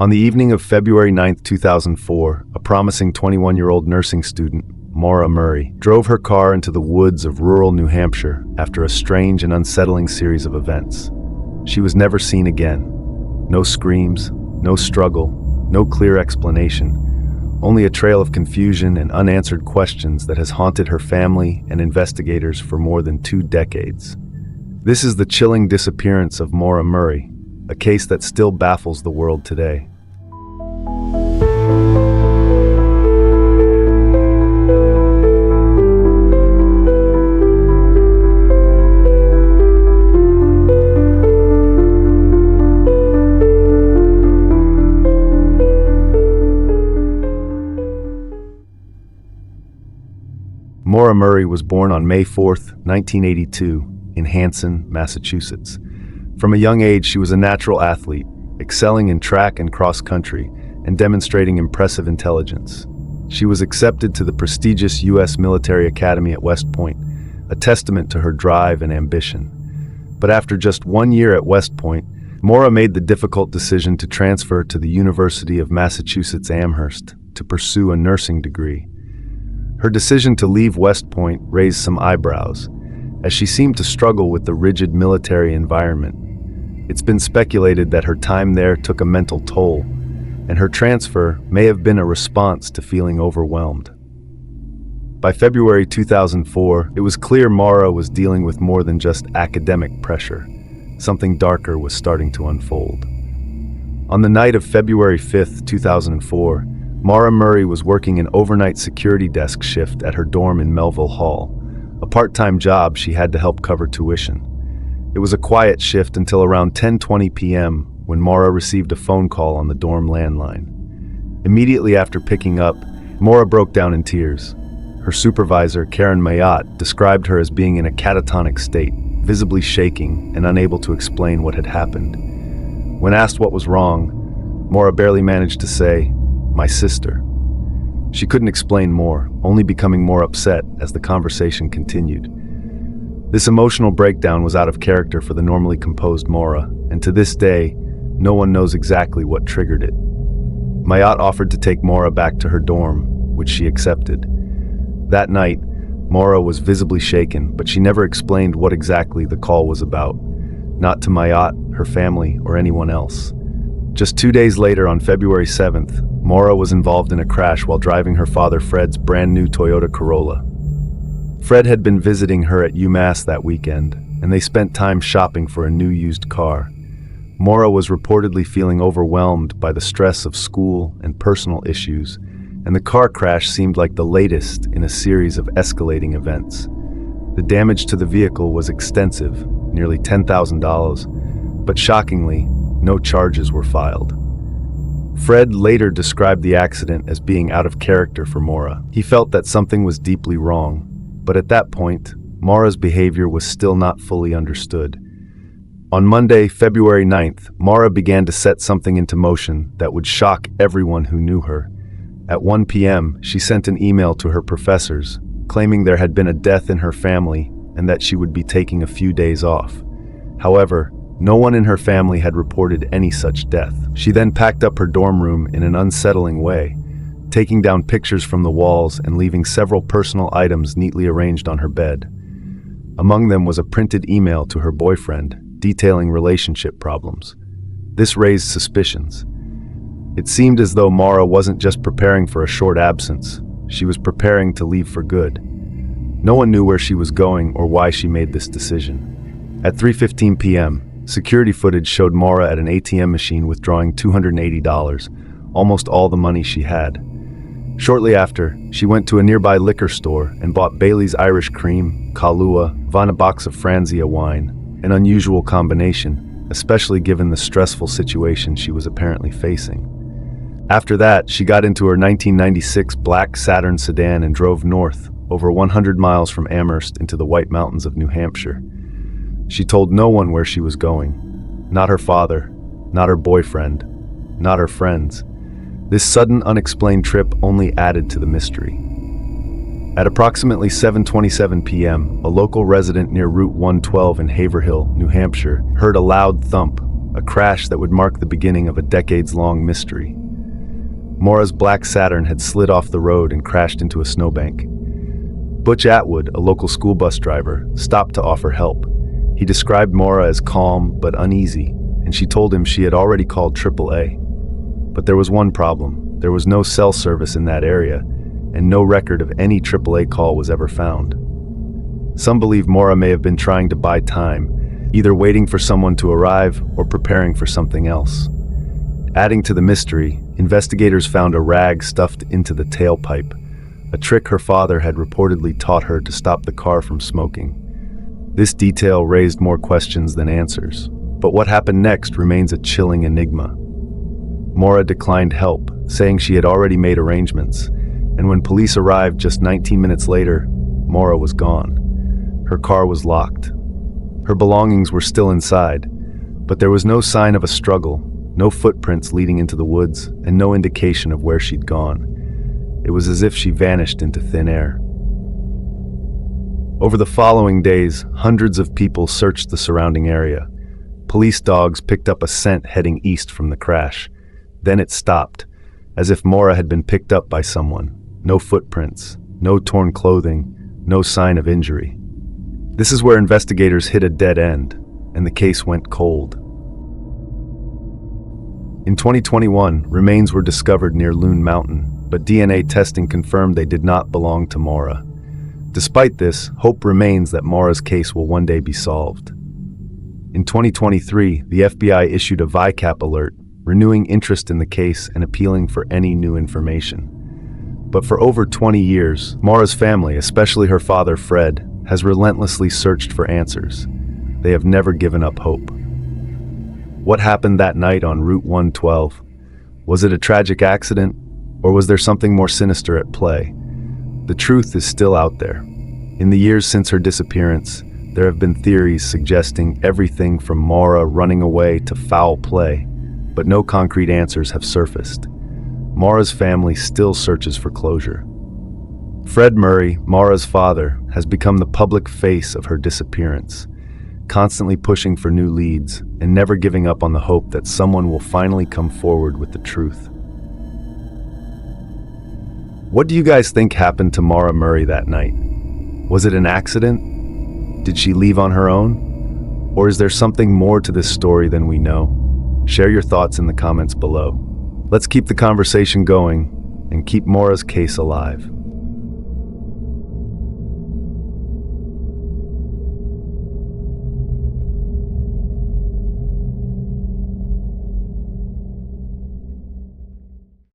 On the evening of February 9, 2004, a promising 21-year-old nursing student, Maura Murray, drove her car into the woods of rural New Hampshire after a strange and unsettling series of events. She was never seen again. No screams, no struggle, no clear explanation, only a trail of confusion and unanswered questions that has haunted her family and investigators for more than 2 decades. This is the chilling disappearance of Maura Murray, a case that still baffles the world today. Maura Murray was born on May 4, 1982, in Hanson, Massachusetts. From a young age, she was a natural athlete, excelling in track and cross-country and demonstrating impressive intelligence. She was accepted to the prestigious U.S. Military Academy at West Point, a testament to her drive and ambition. But after just 1 year at West Point, Maura made the difficult decision to transfer to the University of Massachusetts Amherst to pursue a nursing degree. Her decision to leave West Point raised some eyebrows, as she seemed to struggle with the rigid military environment. It's been speculated that her time there took a mental toll, and her transfer may have been a response to feeling overwhelmed. By February 2004, it was clear Maura was dealing with more than just academic pressure. Something darker was starting to unfold. On the night of February 5, 2004, Maura Murray was working an overnight security desk shift at her dorm in Melville Hall, a part-time job she had to help cover tuition. It was a quiet shift until around 10:20 p.m. when Maura received a phone call on the dorm landline. Immediately after picking up, Maura broke down in tears. Her supervisor, Karen Mayotte, described her as being in a catatonic state, visibly shaking and unable to explain what had happened. When asked what was wrong, Maura barely managed to say, "My sister." She couldn't explain more, only becoming more upset as the conversation continued. This emotional breakdown was out of character for the normally composed Maura, and to this day, no one knows exactly what triggered it. Mayotte offered to take Maura back to her dorm, which she accepted. That night, Maura was visibly shaken, but she never explained what exactly the call was about, not to Mayotte, her family, or anyone else. Just 2 days later, on February 7th, Maura was involved in a crash while driving her father Fred's brand new Toyota Corolla. Fred had been visiting her at UMass that weekend, and they spent time shopping for a new used car. Maura was reportedly feeling overwhelmed by the stress of school and personal issues, and the car crash seemed like the latest in a series of escalating events. The damage to the vehicle was extensive, nearly $10,000, but shockingly, no charges were filed. Fred later described the accident as being out of character for Maura. He felt that something was deeply wrong, but at that point, Maura's behavior was still not fully understood. On Monday, February 9th, Maura began to set something into motion that would shock everyone who knew her. At 1 p.m., she sent an email to her professors, claiming there had been a death in her family and that she would be taking a few days off. However, no one in her family had reported any such death. She then packed up her dorm room in an unsettling way, taking down pictures from the walls and leaving several personal items neatly arranged on her bed. Among them was a printed email to her boyfriend, detailing relationship problems. This raised suspicions. It seemed as though Maura wasn't just preparing for a short absence, she was preparing to leave for good. No one knew where she was going or why she made this decision. At 3:15 p.m., security footage showed Maura at an ATM machine withdrawing $280, almost all the money she had. Shortly after, she went to a nearby liquor store and bought Bailey's Irish Cream, Kahlua, and a box of Franzia wine, an unusual combination, especially given the stressful situation she was apparently facing. After that, she got into her 1996 black Saturn sedan and drove north, over 100 miles from Amherst into the White Mountains of New Hampshire. She told no one where she was going. Not her father, not her boyfriend, not her friends. This sudden, unexplained trip only added to the mystery. At approximately 7:27 p.m., a local resident near Route 112 in Haverhill, New Hampshire, heard a loud thump, a crash that would mark the beginning of a decades-long mystery. Maura's black Saturn had slid off the road and crashed into a snowbank. Butch Atwood, a local school bus driver, stopped to offer help. He described Maura as calm but uneasy, and she told him she had already called AAA. But there was one problem. There was no cell service in that area, and no record of any AAA call was ever found. Some believe Maura may have been trying to buy time, either waiting for someone to arrive or preparing for something else. Adding to the mystery, investigators found a rag stuffed into the tailpipe, a trick her father had reportedly taught her to stop the car from smoking. This detail raised more questions than answers, but what happened next remains a chilling enigma. Maura declined help, saying she had already made arrangements, and when police arrived just 19 minutes later, Maura was gone. Her car was locked. Her belongings were still inside, but there was no sign of a struggle, no footprints leading into the woods, and no indication of where she'd gone. It was as if she vanished into thin air. Over the following days, hundreds of people searched the surrounding area. Police dogs picked up a scent heading east from the crash. Then it stopped, as if Maura had been picked up by someone. No footprints, no torn clothing, no sign of injury. This is where investigators hit a dead end, and the case went cold. In 2021, remains were discovered near Loon Mountain, but DNA testing confirmed they did not belong to Maura. Despite this, hope remains that Maura's case will one day be solved. In 2023, the FBI issued a VICAP alert, renewing interest in the case and appealing for any new information. But for over 20 years, Maura's family, especially her father Fred, has relentlessly searched for answers. They have never given up hope. What happened that night on Route 112? Was it a tragic accident, or was there something more sinister at play? The truth is still out there. In the years since her disappearance, there have been theories suggesting everything from Maura running away to foul play, but no concrete answers have surfaced. Maura's family still searches for closure. Fred Murray, Maura's father, has become the public face of her disappearance, constantly pushing for new leads and never giving up on the hope that someone will finally come forward with the truth. What do you guys think happened to Maura Murray that night? Was it an accident? Did she leave on her own? Or is there something more to this story than we know? Share your thoughts in the comments below. Let's keep the conversation going and keep Maura's case alive.